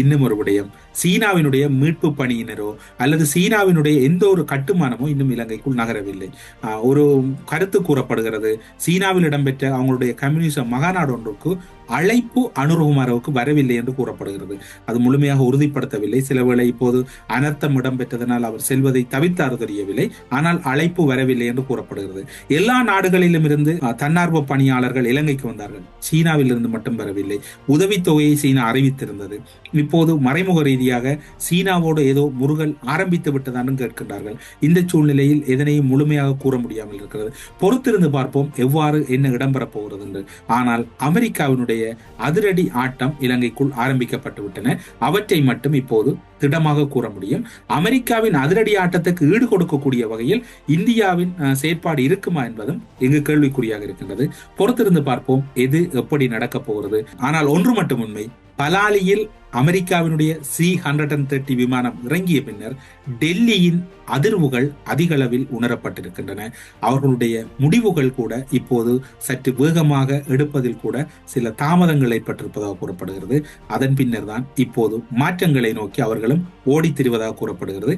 இன்னும் ஒரு விடயம், சீனாவினுடைய மீட்பு பணியினரோ அல்லது சீனாவினுடைய எந்த ஒரு கட்டுமானமோ இன்னும் இலங்கைக்குள் நகரவில்லை. ஒரு கருத்து கூறப்படுகிறது, சீனாவில் இடம்பெற்ற அவங்களுடைய கம்யூனிச மகாநாடு ஒன்றுக்கு அழைப்பு அனுருகுமாரவுக்கு வரவில்லை என்று கூறப்படுகிறது. அது முழுமையாக உறுதிப்படுத்தவில்லை. சில வேளை இப்போது அனர்த்தம் இடம்பெற்றதனால் அவர் செல்வதை தவிர்த்தார் தெரியவில்லை. ஆனால் அழைப்பு வரவில்லை என்று கூறப்படுகிறது. எல்லா நாடுகளிலும் இருந்து தன்னார்வ பணியாளர்கள் இலங்கைக்கு வந்தார்கள். சீனாவில் இருந்து மட்டும் வரவில்லை. உதவித்தொகையை சீனா அறிவித்திருந்தது. இப்போது மறைமுக ரீதியாக சீனாவோடு ஏதோ முருகல் ஆரம்பித்து விட்டதான்னு கேட்கின்றார்கள். இந்த சூழ்நிலையில் எதனையும் முழுமையாக கூற முடியாமல் இருக்கிறது. பொறுத்திருந்து பார்ப்போம் எவ்வாறு என்ன இடம்பெறப் போகிறது என்று. ஆனால் அமெரிக்காவினுடைய அதிரடி ஆட்டம் இலங்கைக்குள் ஆரம்பிக்கப்பட்டு விட்டன. அவற்றை மட்டும் இப்போது திடமாக கூற முடியும். அமெரிக்காவின் அதிரடி ஆட்டத்துக்கு ஈடு கொடுக்கக்கூடிய வகையில் இந்தியாவின் செயற்பாடு இருக்குமா என்பதும் இங்கு கேள்விக்குறியாக இருக்கின்றது. பொறுத்திருந்து பார்ப்போம் எது எப்படி நடக்கப் போகிறது. ஆனால் ஒன்று மட்டும் உண்மை, பலாலியில் அமெரிக்காவினுடைய C-130 விமானம் இறங்கிய பின்னர் டெல்லியின் அதிர்வுகள் அதிக அளவில் உணரப்பட்டிருக்கின்றன. அவர்களுடைய முடிவுகள் கூட இப்போது சற்று வேகமாக எடுப்பதில் கூட சில தாமதங்கள் ஏற்பட்டிருப்பதாக கூறப்படுகிறது. அதன் பின்னர் தான் இப்போது மாற்றங்களை நோக்கி அவர்களும் ஓடித் திரிவதாக கூறப்படுகிறது.